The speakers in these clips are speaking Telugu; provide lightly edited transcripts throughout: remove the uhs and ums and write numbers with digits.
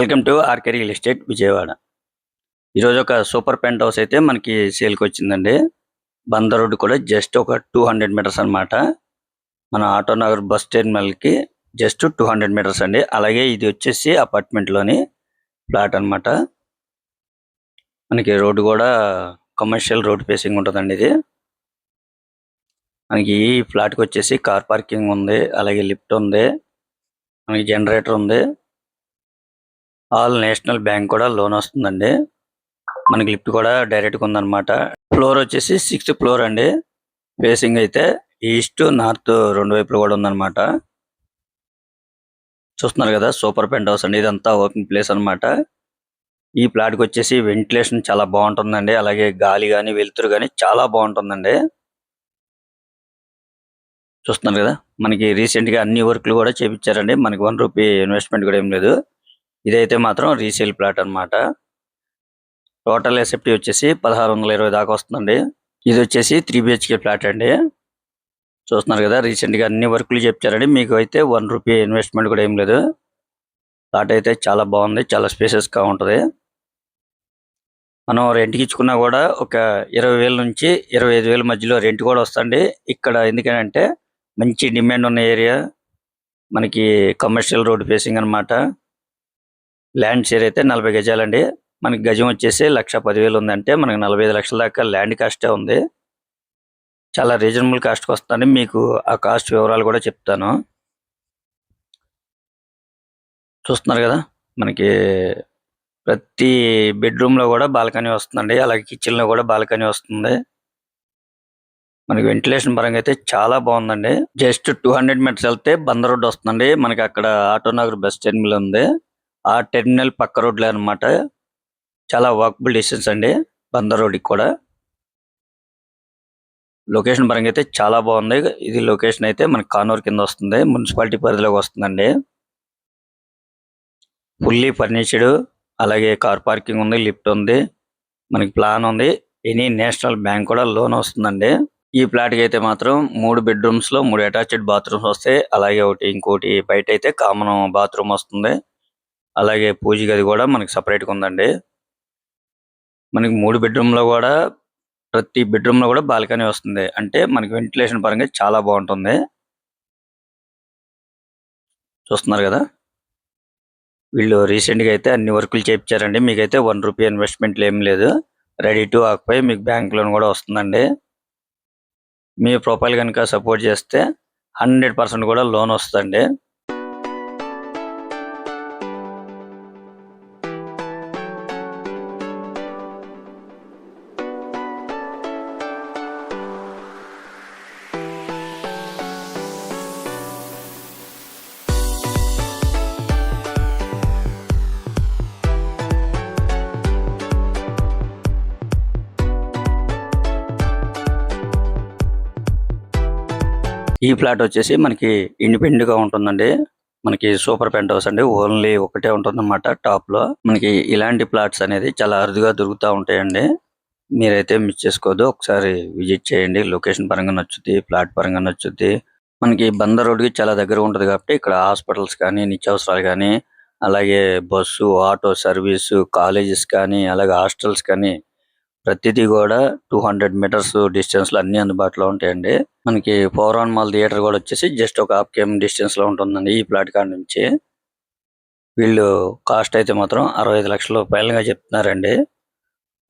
Welcome to RK real estate Vijayawada. ఈరోజు ఒక సూపర్ పెంట్ హౌస్ అయితే మనకి సేల్కి వచ్చిందండి. బందర్ రోడ్ కూడా జస్ట్ ఒక 200 మీటర్స్ అనమాట. మన ఆటోనగర్ బస్ టెర్మినల్కి జస్ట్ 200 మీటర్స్ అండి. అలాగే ఇది వచ్చేసి అపార్ట్మెంట్లోని ఫ్లాట్ అనమాట. మనకి రోడ్డు కూడా కమర్షియల్ రోడ్ ఫేసింగ్ ఉంటుందండి. ఇది మనకి ఈ ఫ్లాట్కి వచ్చేసి కార్ పార్కింగ్ ఉంది, అలాగే లిఫ్ట్ ఉంది, మనకి జనరేటర్ ఉంది. ఆల్ నేషనల్ బ్యాంక్ కూడా లోన్ వస్తుందండి. మనకి లిఫ్ట్ కూడా డైరెక్ట్గా ఉందన్నమాట. ఫ్లోర్ వచ్చేసి 6th ఫ్లోర్ అండి. ఫేసింగ్ అయితే ఈస్ట్ నార్త్ రెండు వైపులు కూడా ఉందన్నమాట. చూస్తున్నారు కదా, సూపర్ పెంట్ హౌస్ అండి. ఇదంతా ఓపెన్ ప్లేస్ అన్నమాట. ఈ ప్లాట్కి వచ్చేసి వెంటిలేషన్ చాలా బాగుంటుందండి. అలాగే గాలి కానీ వెలుతురు కానీ చాలా బాగుంటుందండి. చూస్తున్నారు కదా, మనకి రీసెంట్ గా అన్ని వర్క్లు కూడా చేపించారండి. మనకి 1 రూపీ ఇన్వెస్ట్మెంట్ కూడా ఏం లేదు. ఇదైతే మాత్రం రీసేల్ ప్లాట్ అన్నమాట. టోటల్ ఎస్ఎఫ్టీ వచ్చేసి 1620 దాకా వస్తుందండి. ఇది వచ్చేసి 3 BHK ఫ్లాట్ అండి. చూస్తున్నారు కదా, రీసెంట్ గా అన్ని వర్క్లు చెప్తారండి. మీకు అయితే 1 రూపీ ఇన్వెస్ట్మెంట్ కూడా ఏం లేదు. ఫ్లాట్ అయితే చాలా బాగుంది, చాలా స్పేసెస్ గా ఉంటది. మనం రెంట్కి ఇచ్చుకున్నా కూడా ఒక 20,000 నుంచి 25,000 మధ్యలో రెంట్ కూడా వస్తుంది. ఇక్కడ ఎందుకంటే మంచి డిమాండ్ ఉన్న ఏరియా, మనకి కమర్షియల్ రోడ్ ఫేసింగ్ అన్నమాట. ల్యాండ్ షేర్ అయితే 40 గజాలండి. మనకి గజం వచ్చేసి 1,10,000 ఉందంటే మనకి 45 లక్షల దాకా ల్యాండ్ కాస్టే ఉంది. చాలా రీజనబుల్ కాస్ట్కి వస్తుంది. మీకు ఆ కాస్ట్ వివరాలు కూడా చెప్తాను. చూస్తున్నారు కదా, మనకి ప్రతి బెడ్రూమ్ లో కూడా బాల్కనీ వస్తుందండి. అలాగే కిచెన్ లో కూడా బాల్కనీ వస్తుంది. మనకి వెంటిలేషన్ పరంగా అయితే చాలా బాగుందండి. జస్ట్ 200 మీటర్స్ వెళ్తే బందర్ రోడ్ వస్తుందండి. మనకి అక్కడ ఆటోనగర్ బస్ టెర్మినల్ ఉంది. ఆ టెర్మినల్ పక్క రోడ్లే అన్నమాట. చాలా వాకబుల్ డిస్టెన్స్ అండి బందర్ రోడ్కి కూడా. లొకేషన్ పరంగా అయితే చాలా బాగుంది. ఇది లొకేషన్ అయితే మనకి కానూరు కింద వస్తుంది, మున్సిపాలిటీ పరిధిలోకి వస్తుందండి. ఫుల్లీ ఫర్నిష్డ్, అలాగే కార్ పార్కింగ్ ఉంది, లిఫ్ట్ ఉంది, మనకి ప్లాన్ ఉంది. ఎనీ నేషనల్ బ్యాంక్ కూడా లోన్ వస్తుందండి. ఈ ఫ్లాట్కి అయితే మాత్రం 3 బెడ్రూమ్స్ లో 3 అటాచ్డ్ బాత్రూమ్స్ వస్తాయి. అలాగే ఇంకోటి బయట అయితే కామన్ బాత్రూమ్ వస్తుంది. అలాగే పూజ గది కూడా మనకి సపరేట్గా ఉందండి. మనకి 3 బెడ్రూమ్ లో కూడా ప్రతి బెడ్రూమ్ లో కూడా బాల్కనీ వస్తుంది. అంటే మనకి వెంటిలేషన్ పరంగా చాలా బాగుంటుంది. చూస్తున్నారు కదా, వీళ్ళు రీసెంట్ గా అయితే అన్ని వర్కులు చేయించారండి. మీకైతే 1 రూపీ ఇన్వెస్ట్మెంట్ ఏం లేదు. రెడీ టు ఆక్యుపై మీకు బ్యాంక్ లోన్ కూడా వస్తుందండి. మీ ప్రొఫైల్ కనుక సపోర్ట్ చేస్తే 100% కూడా లోన్ వస్తుందండి. ఈ ఫ్లాట్ వచ్చేసి మనకి ఇండిపెండెంట్ గా ఉంటుందండి. మనకి సూపర్ పెంట్ హౌస్ అండి. ఓన్లీ ఒకటే ఉంటుంది అన్నమాట టాప్ లో. మనకి ఇలాంటి ఫ్లాట్స్ అనేది చాలా అరుదుగా దొరుకుతూ ఉంటాయండి. మీరైతే మిస్ చేసుకోవద్దు. ఒకసారి విజిట్ చేయండి. లొకేషన్ పరంగా నచ్చుద్ది, ఫ్లాట్ పరంగా నచ్చుద్ది. మనకి బందర్ రోడ్ కి చాలా దగ్గర ఉంటది కాబట్టి ఇక్కడ హాస్పిటల్స్ కానీ, నిత్యావసరాలు కానీ, అలాగే బస్సు, ఆటో సర్వీసు, కాలేజెస్ కానీ, అలాగే హాస్టల్స్ కానీ ప్రతిదీ కూడా 200 మీటర్స్ డిస్టెన్స్ లో అన్ని అందుబాటులో ఉంటాయండి. మనకి పవర్ మాల్ థియేటర్ కూడా వచ్చేసి జస్ట్ ఒక 1/2 km డిస్టెన్స్ లో ఉంటుందండి ఈ ప్లాట్ కాడ నుంచి. వీళ్ళు కాస్ట్ అయితే మాత్రం 65 లక్షల రూపాయలుగా చెప్తున్నారండి.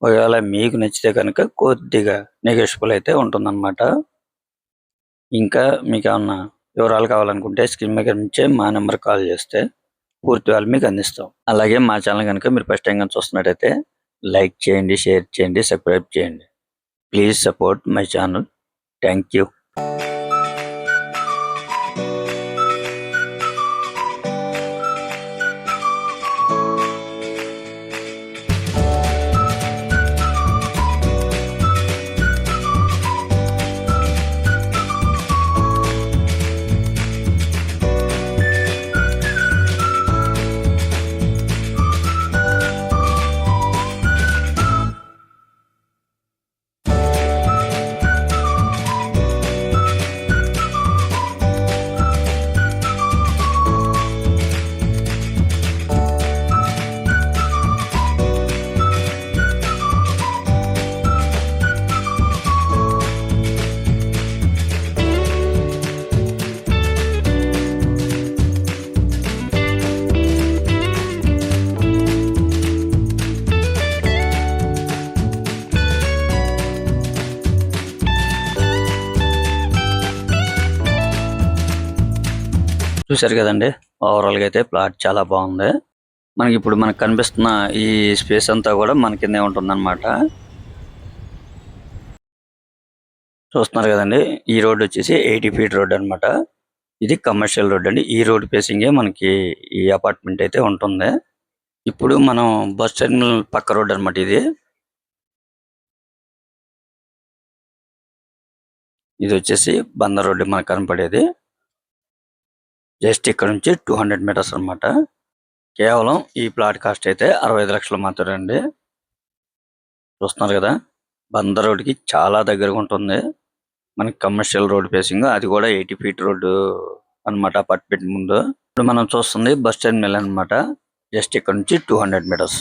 ఒకవేళ మీకు నచ్చితే కనుక కొద్దిగా నెగోషియబుల్ అయితే ఉంటుందన్నమాట. ఇంకా మీకు ఏమన్నా వివరాలు కావాలనుకుంటే స్క్రీన్ మీద నుంచే మా నెంబర్ కాల్ చేస్తే పూర్తి వాళ్ళు మీకు అందిస్తాం. అలాగే మా ఛానల్ కనుక మీరు ఫస్ట్ టైం చూస్తున్నట్టయితే లైక్ చేయండి, షేర్ చేయండి, సబ్స్క్రైబ్ చేయండి. Please support my channel. Thank you. చూసారు కదండి. ఓవరాల్ గా అయితే ప్లాట్ చాలా బాగుంది. మనకు కనిపిస్తున్న ఈ స్పేస్ అంతా కూడా మన కిందే ఉంటుందన్నమాట. చూస్తున్నారు కదండి. ఈ రోడ్ వచ్చేసి 80 ఫీట్ రోడ్ అన్నమాట. ఇది కమర్షియల్ రోడ్ అండి. ఈ రోడ్ ఫేసింగే మనకి ఈ అపార్ట్మెంట్ అయితే ఉంటుంది. ఇప్పుడు మనం బస్ టెర్మినల్ పక్క రోడ్ అన్నమాట ఇది. ఇది వచ్చేసి బందర్ రోడ్ మనకు కనపడేది. జస్ట్ ఇక్కడ నుంచి 200 మీటర్స్ అన్నమాట. కేవలం ఈ ప్లాట్ కాస్ట్ అయితే 65 లక్షలు మాత్రమే అండి. చూస్తున్నారు కదా, బందర్ రోడ్ కి చాలా దగ్గరగా ఉంటుంది. మనకి కమర్షియల్ రోడ్ ఫేసింగ్, అది కూడా 80 ఫీట్ రోడ్డు అన్నమాట అపార్ట్మెంట్ ముందు. ఇప్పుడు మనం చూస్తుంది బస్ టెర్మినల్ అన్నమాట. జస్ట్ ఇక్కడ నుంచి 200 మీటర్స్.